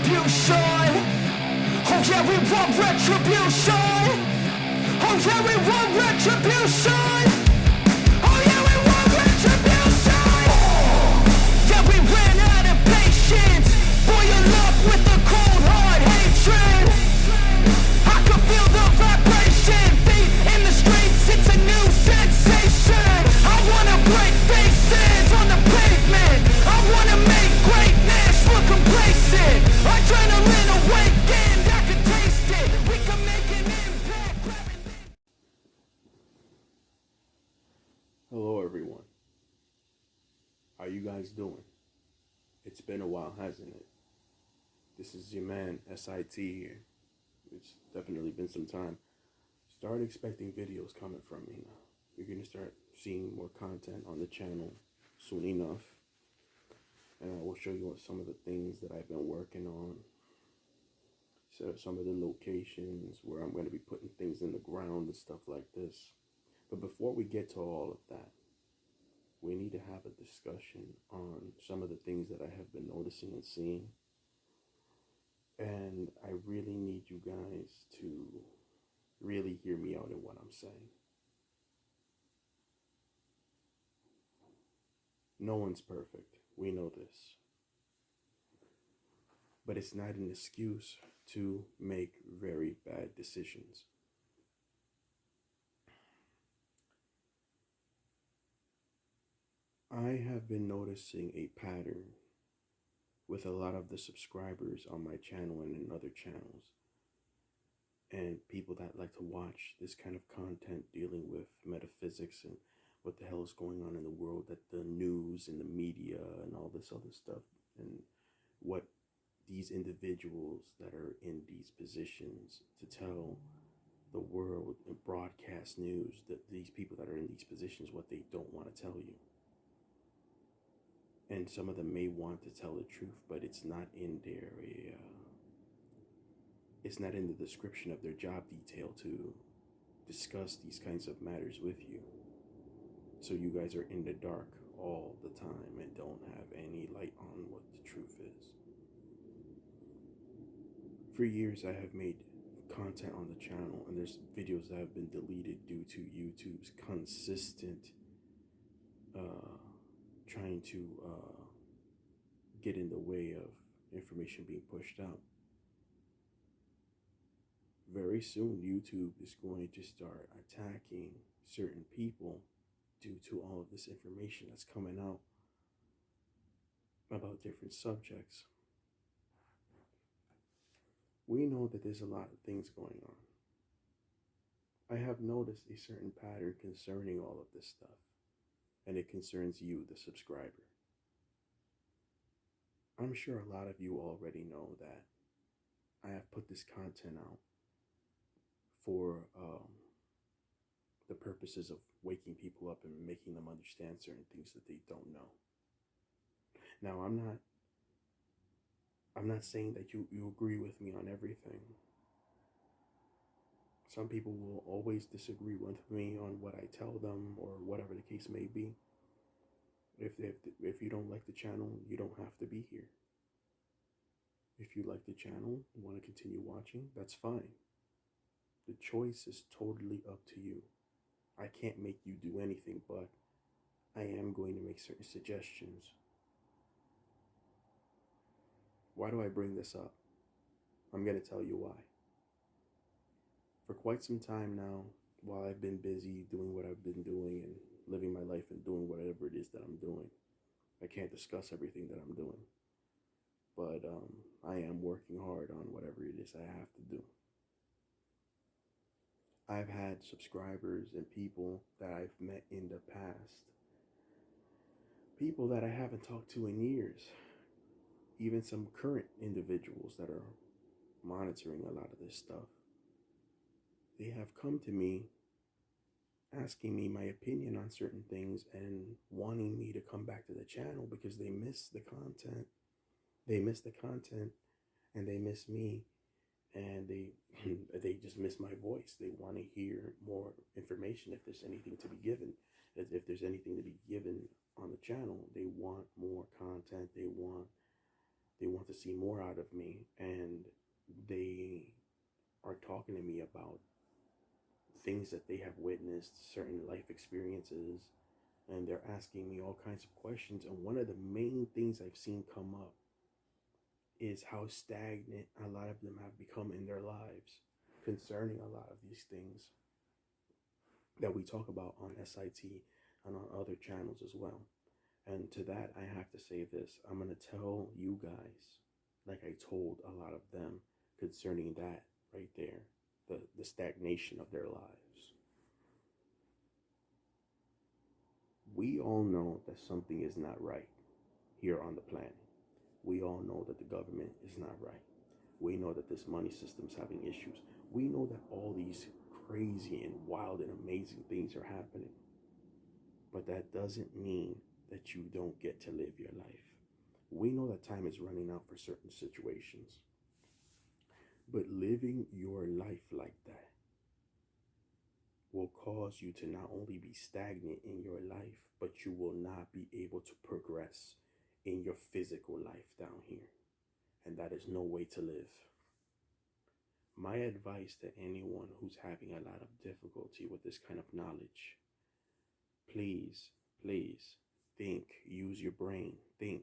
retribution. Oh yeah, we want retribution. Oh yeah, we want retribution. Oh yeah, we want retribution. Yeah, we ran out of patience. Boil up with the cold hard hatred. I can feel the vibration. Feet in the streets, it's a new sensation. I wanna break faces on the pavement. I wanna make greatness look complacent. Adrenaline awakened, I can taste it. We can make an impact. Hello everyone. How you guys doing? It's been a while, hasn't it? This is your man SIT here. It's definitely been some time. Start expecting videos coming from me now. You're gonna start seeing more content on the channel soon enough. And I will show you some of the things that I've been working on. So some of the locations where I'm going to be putting things in the ground and stuff like this. But before we get to all of that, we need to have a discussion on some of the things that I have been noticing and seeing. And I really need you guys to really hear me out in what I'm saying. No one's perfect. We know this. But it's not an excuse to make very bad decisions. I have been noticing a pattern with a lot of the subscribers on my channel and in other channels, and people that like to watch this kind of content dealing with metaphysics and what the hell is going on in the world, that the news and the media and all this other stuff, and what these individuals that are in these positions to tell the world and broadcast news, that these people that are in these positions, what they don't want to tell you. And some of them may want to tell the truth, but it's not in their it's not in the description of their job detail to discuss these kinds of matters with you. So you guys are in the dark all the time and don't have any light on what the truth is. For years I have made content on the channel, and there's videos that have been deleted due to YouTube's consistent trying to get in the way of information being pushed out. Very soon YouTube is going to start attacking certain people due to all of this information that's coming out about different subjects. We know that there's a lot of things going on. I have noticed a certain pattern concerning all of this stuff, and it concerns you, the subscriber. I'm sure a lot of you already know that I have put this content out for the purposes of waking people up and making them understand certain things that they don't know. Now, I'm not saying that you agree with me on everything. Some people will always disagree with me on what I tell them or whatever the case may be. If you don't like the channel, you don't have to be here. If you like the channel, you want to continue watching, that's fine. The choice is totally up to you. I can't make you do anything, but I am going to make certain suggestions. Why do I bring this up? I'm going to tell you why. For quite some time now, while I've been busy doing what I've been doing and living my life and doing whatever it is that I'm doing, I can't discuss everything that I'm doing, but I am working hard on whatever it is I have to do. I've had subscribers and people that I've met in the past, people that I haven't talked to in years, even some current individuals that are monitoring a lot of this stuff. They have come to me asking me my opinion on certain things and wanting me to come back to the channel because they miss the content. They miss the content and they miss me, and they just miss my voice. They want to hear more information if there's anything to be given. If there's anything to be given on the channel, they want more content. They want They want to see more out of me, and they are talking to me about things that they have witnessed, certain life experiences, and they're asking me all kinds of questions. And one of the main things I've seen come up is how stagnant a lot of them have become in their lives concerning a lot of these things that we talk about on SIT and on other channels as well. And to that, I have to say this. I'm going to tell you guys, like I told a lot of them concerning that right there, the stagnation of their lives. We all know that something is not right here on the planet. We all know that the government is not right. We know that this money system is having issues. We know that all these crazy and wild and amazing things are happening. But that doesn't mean that you don't get to live your life. We know that time is running out for certain situations. But living your life like that will cause you to not only be stagnant in your life, but you will not be able to progress in your physical life down here. And that is no way to live. My advice to anyone who's having a lot of difficulty with this kind of knowledge, please, please think, use your brain, think,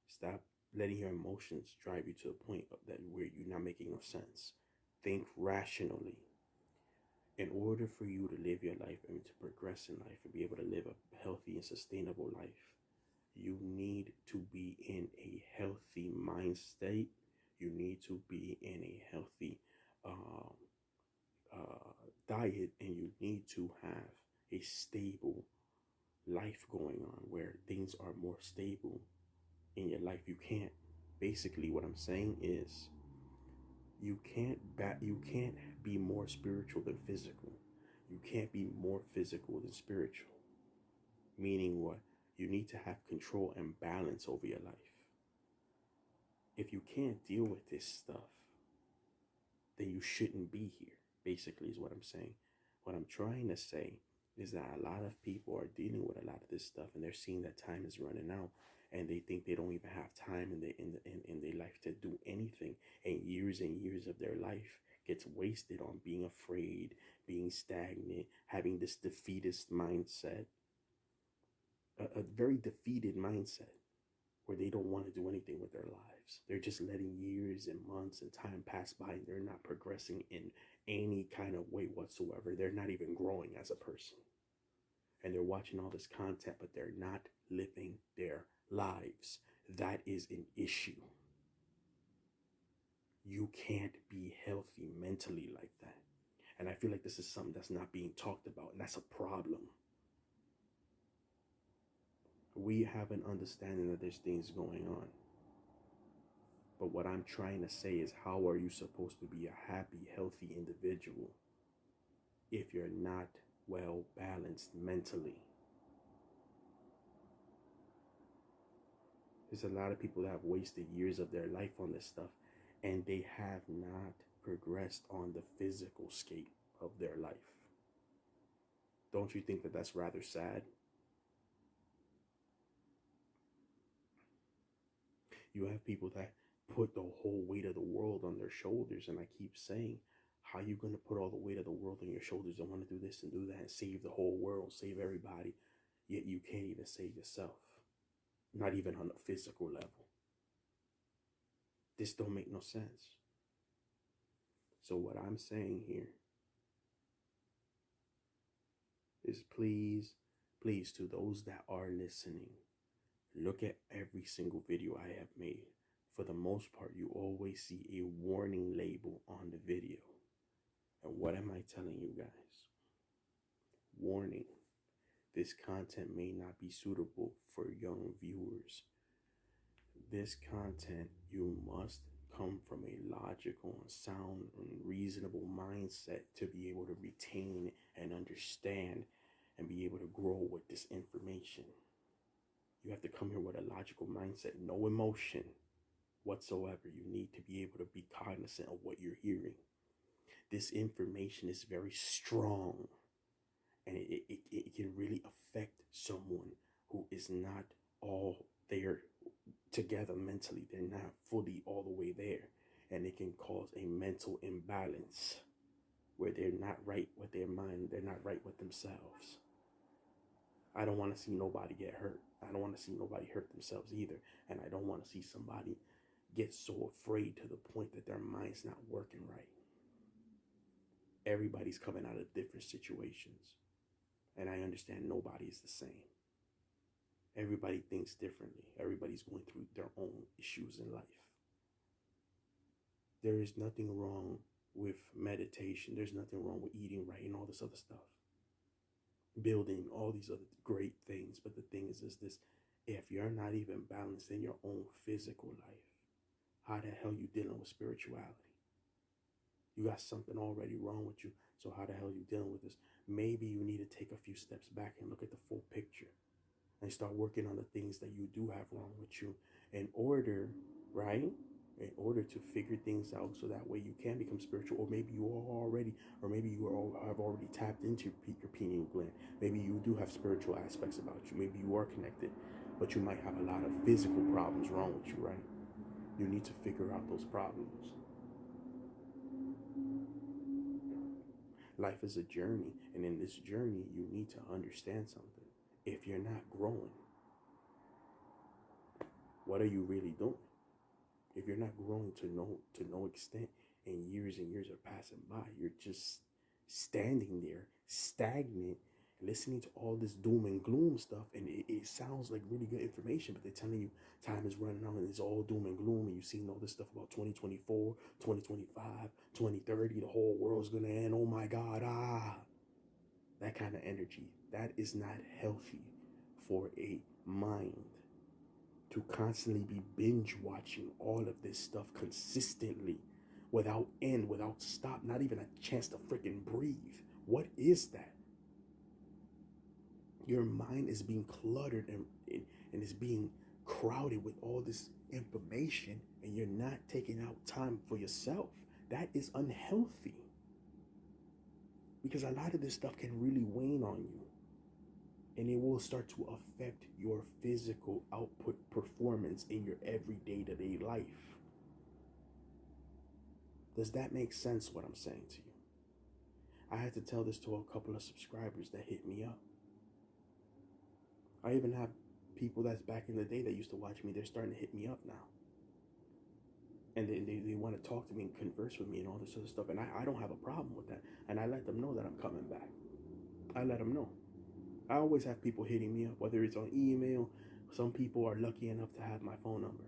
stop letting your emotions drive you to a point that where you're not making no sense. Think rationally. In order for you to live your life and to progress in life and be able to live a healthy and sustainable life, you need to be in a healthy mind state. You need to be in a healthy diet, and you need to have a stable life going on where things are more stable in your life. You can't, basically what I'm saying is, you can't be more spiritual than physical. You can't be more physical than spiritual. Meaning what? You need to have control and balance over your life. If you can't deal with this stuff, then you shouldn't be here, basically is what I'm saying. What I'm trying to say is that a lot of people are dealing with a lot of this stuff, and they're seeing that time is running out, and they think they don't even have time in their life to do anything, and years of their life gets wasted on being afraid, being stagnant, having this defeatist mindset, a very defeated mindset where they don't want to do anything with their lives. They're just letting years and months and time pass by, and they're not progressing in any kind of way whatsoever. They're not even growing as a person. And they're watching all this content, but they're not living their lives. That is an issue. You can't be healthy mentally like that. And I feel like this is something that's not being talked about, and that's a problem. We have an understanding that there's things going on. But what I'm trying to say is, how are you supposed to be a happy, healthy individual if you're not well balanced mentally? There's a lot of people that have wasted years of their life on this stuff, and they have not progressed on the physical scape of their life. Don't you think that that's rather sad? You have people that put the whole weight of the world on their shoulders, and I keep saying, how are you going to put all the weight of the world on your shoulders and want to do this and do that and save the whole world, save everybody, yet you can't even save yourself, not even on a physical level? This don't make no sense. So what I'm saying here is, please, please, to those that are listening, look at every single video I have made. For the most part, you always see a warning label on the video. And what am I telling you guys? Warning. This content may not be suitable for young viewers. This content, you must come from a logical and sound and reasonable mindset to be able to retain and understand and be able to grow with this information. You have to come here with a logical mindset, no emotion whatsoever. You need to be able to be cognizant of what you're hearing. This information is very strong, and it can really affect someone who is not all there together mentally. They're not fully all the way there. And it can cause a mental imbalance where they're not right with their mind, they're not right with themselves. I don't want to see nobody get hurt. I don't want to see nobody hurt themselves either. And I don't want to see somebody get so afraid to the point that their mind's not working right. Everybody's coming out of different situations. And I understand nobody is the same. Everybody thinks differently. Everybody's going through their own issues in life. There is nothing wrong with meditation. There's nothing wrong with eating right and all this other stuff. Building all these other great things. But the thing is this, if you're not even balanced in your own physical life, how the hell you dealing with spirituality? You got something already wrong with you. So how the hell you dealing with this? Maybe you need to take a few steps back and look at the full picture and start working on the things that you do have wrong with you in order, right? In order to figure things out so that way you can become spiritual. Or maybe you are already, or maybe you have already tapped into your pineal gland. Maybe you do have spiritual aspects about you. Maybe you are connected, but you might have a lot of physical problems wrong with you, right? You need to figure out those problems. Life is a journey, and in this journey, you need to understand something. If you're not growing, what are you really doing? If you're not growing to no extent, and years are passing by, you're just standing there, stagnant, listening to all this doom and gloom stuff, and it sounds like really good information, but they're telling you time is running out and it's all doom and gloom, and you've seen all this stuff about 2024, 2025, 2030, the whole world's gonna end, oh my God, that kind of energy, that is not healthy for a mind. To constantly be binge watching all of this stuff consistently without end, without stop, not even a chance to freaking breathe. What is that? Your mind is being cluttered and is being crowded with all this information, and you're not taking out time for yourself. That is unhealthy. Because a lot of this stuff can really wane on you. And it will start to affect your physical output performance in your everyday to-day life. Does that make sense what I'm saying to you? I had to tell this to a couple of subscribers that hit me up. I even have people that's back in the day that used to watch me, they're starting to hit me up now. And they want to talk to me and converse with me and all this other stuff. And I don't have a problem with that. And I let them know that I'm coming back. I let them know. I always have people hitting me up, whether it's on email. Some people are lucky enough to have my phone number.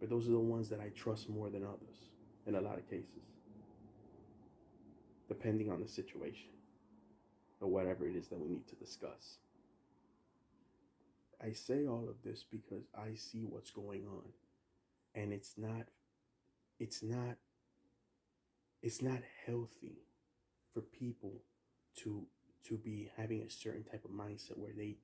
But those are the ones that I trust more than others in a lot of cases. Depending on the situation or whatever it is that we need to discuss. I say all of this because I see what's going on. And it's not healthy for people to be having a certain type of mindset where they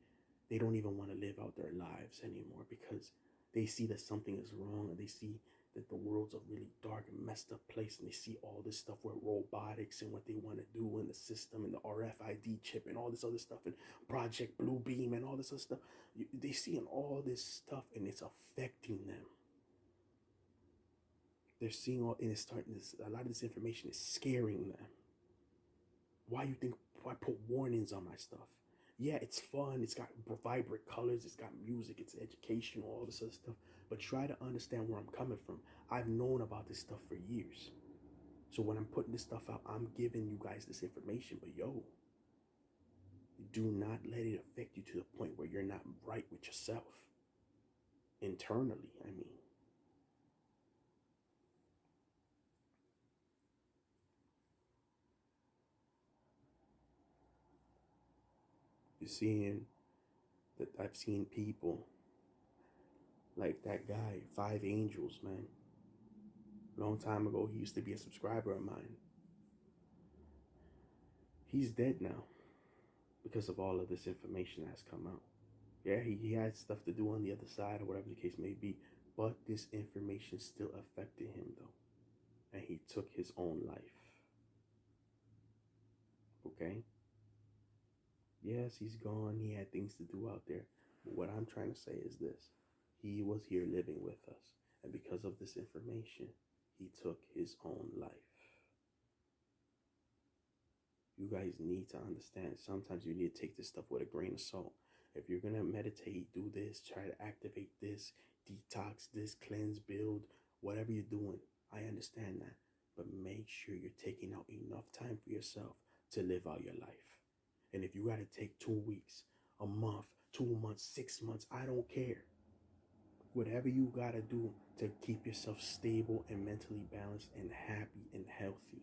don't even want to live out their lives anymore because they see that something is wrong, and they see that the world's a really dark and messed up place, and they see all this stuff with robotics and what they want to do in the system and the RFID chip and all this other stuff and Project Bluebeam and all this other stuff. They see all this stuff, and it's affecting them. They're seeing all, and it's starting this. A lot of this information is scaring them. Why you think I put warnings on my stuff? Yeah, it's fun. It's got vibrant colors. It's got music. It's educational, all this other stuff. But try to understand where I'm coming from. I've known about this stuff for years. So when I'm putting this stuff out, I'm giving you guys this information. But do not let it affect you to the point where you're not right with yourself. Internally, I mean. You're seeing that I've seen people like that guy, 5 Angels, man. A long time ago, he used to be a subscriber of mine. He's dead now because of all of this information that's come out. Yeah, he had stuff to do on the other side or whatever the case may be, but this information still affected him though. And he took his own life. Okay? Yes, he's gone. He had things to do out there. But what I'm trying to say is this. He was here living with us. And because of this information, he took his own life. You guys need to understand, sometimes you need to take this stuff with a grain of salt. If you're going to meditate, do this, try to activate this, detox this, cleanse, build, whatever you're doing. I understand that. But make sure you're taking out enough time for yourself to live out your life. And if you got to take 2 weeks, a month, 2 months, 6 months, I don't care. Whatever you got to do to keep yourself stable and mentally balanced and happy and healthy,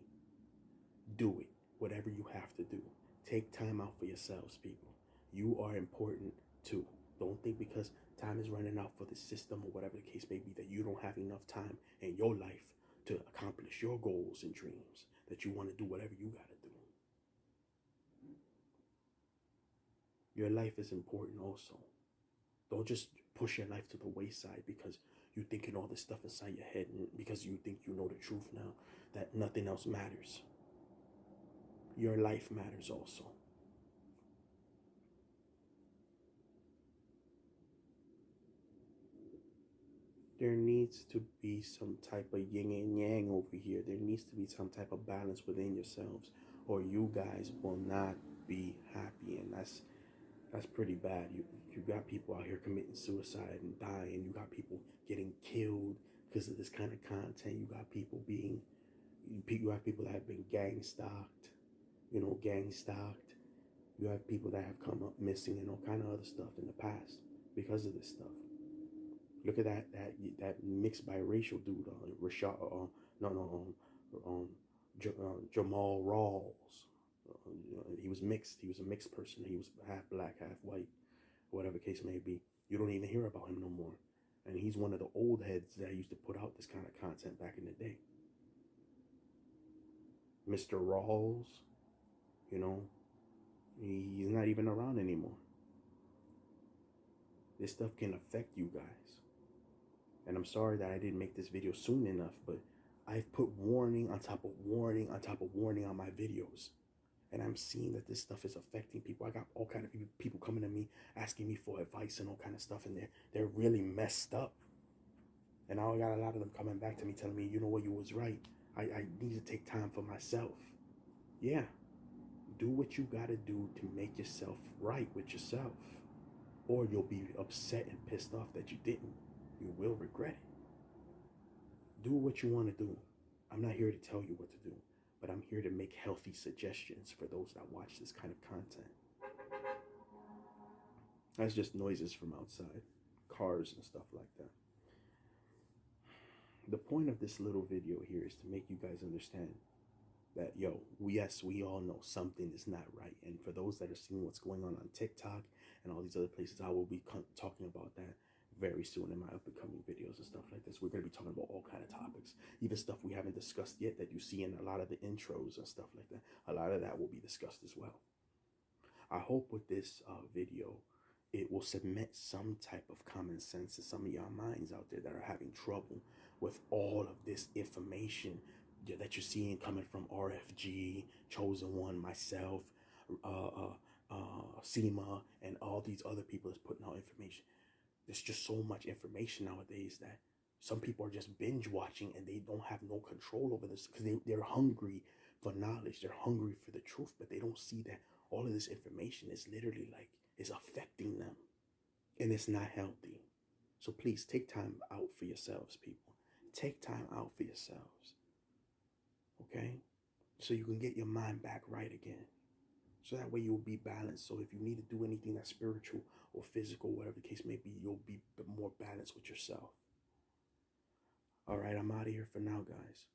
do it. Whatever you have to do. Take time out for yourselves, people. You are important too. Don't think because time is running out for the system or whatever the case may be that you don't have enough time in your life to accomplish your goals and dreams, that you want to do whatever you got to do. Your life is important also. Don't just push your life to the wayside because you're thinking all this stuff inside your head and because you think you know the truth now, that nothing else matters. Your life matters also. There needs to be some type of yin and yang over here. There needs to be some type of balance within yourselves, or you guys will not be happy, and that's pretty bad. You got people out here committing suicide and dying. You got people getting killed because of this kind of content. You got people that have been gang stalked. Gang stalked. You have people that have come up missing and all kind of other stuff in the past because of this stuff. Look at that mixed biracial dude, Rashad, Jamal Rawls. He was mixed. He was a mixed person. He was half black, half white, whatever the case may be. You don't even hear about him no more. And he's one of the old heads that used to put out this kind of content back in the day. Mr. Rawls, he's not even around anymore. This stuff can affect you guys. And I'm sorry that I didn't make this video soon enough, but I've put warning on top of warning on top of warning on my videos. And I'm seeing that this stuff is affecting people. I got all kind of people coming to me, asking me for advice and all kind of stuff, and they're really messed up. And I got a lot of them coming back to me, telling me, you know what, you was right. I need to take time for myself. Yeah, do what you got to do to make yourself right with yourself. Or you'll be upset and pissed off that you didn't. You will regret it. Do what you want to do. I'm not here to tell you what to do, but I'm here to make healthy suggestions for those that watch this kind of content. That's just noises from outside, cars and stuff like that. The point of this little video here is to make you guys understand that, yes, we all know something is not right. And for those that are seeing what's going on TikTok and all these other places, I will be talking about that very soon in my up and coming videos and stuff like this. We're going to be talking about all kind of topics, even stuff we haven't discussed yet that you see in a lot of the intros and stuff like that. A lot of that will be discussed as well. I hope with this video, it will cement some type of common sense to some of y'all minds out there that are having trouble with all of this information that you're seeing coming from RFG, Chosen One, myself, SEMA, and all these other people that's putting out information. There's just so much information nowadays that some people are just binge watching and they don't have no control over this because they're hungry for knowledge. They're hungry for the truth, but they don't see that all of this information is literally is affecting them, and it's not healthy. So please take time out for yourselves, people. Take time out for yourselves. Okay? So you can get your mind back right again. So that way you'll be balanced. So if you need to do anything that's spiritual or physical, whatever the case may be, you'll be more balanced with yourself. All right, I'm out of here for now, guys.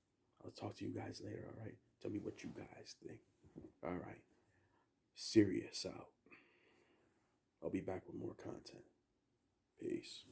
I'll talk to you guys later, all right? Tell me what you guys think. All right. Sirius out. I'll be back with more content. Peace.